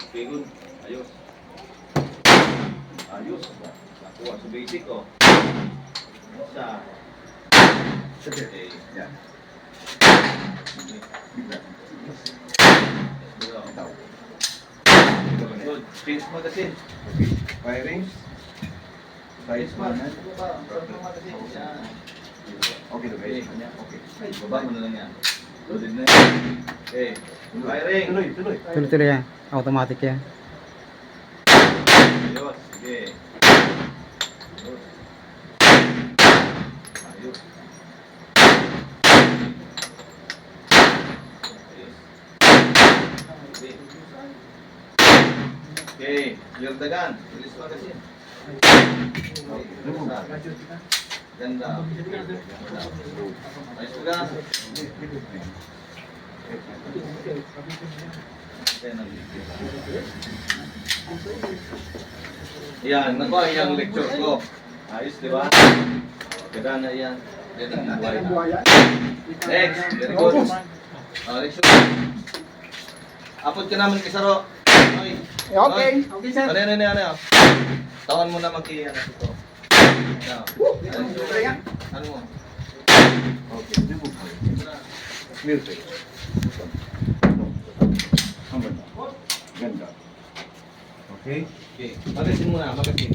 Okay, good. Ayos. Ayos. Nakuha sa basic, oh. Isa. Okay. Yan. Bigla. Itaw. Good. Change magazine. Okay. Firing. Size Smart. 1. Yan. Okay, okay. Okay. Baba mo na lang yan. Loaded na yan. Okay. Firing. Tuloy, tuloy. Tuloy-tuloy yan. Automatic yan. Ayos. Sige. Ayos. Ayos. Ayos. Okay. Okay. Clear the gun. Release magazine. Ganda. Ayos mo gun. Yan, nakuha yung lecture ko. Ayos, di ba? Ganda na yan. Yan ang buhay na. Next, very good. Lecture. Apot ka naman kisaro. Okay. Okay, sir. Ano? Tawan mo na mag-iyan na ito. Ano mo? Okay, remove mo. Music. Ang ganda. Ganda. Okay. Okay, magasin muna, magasin.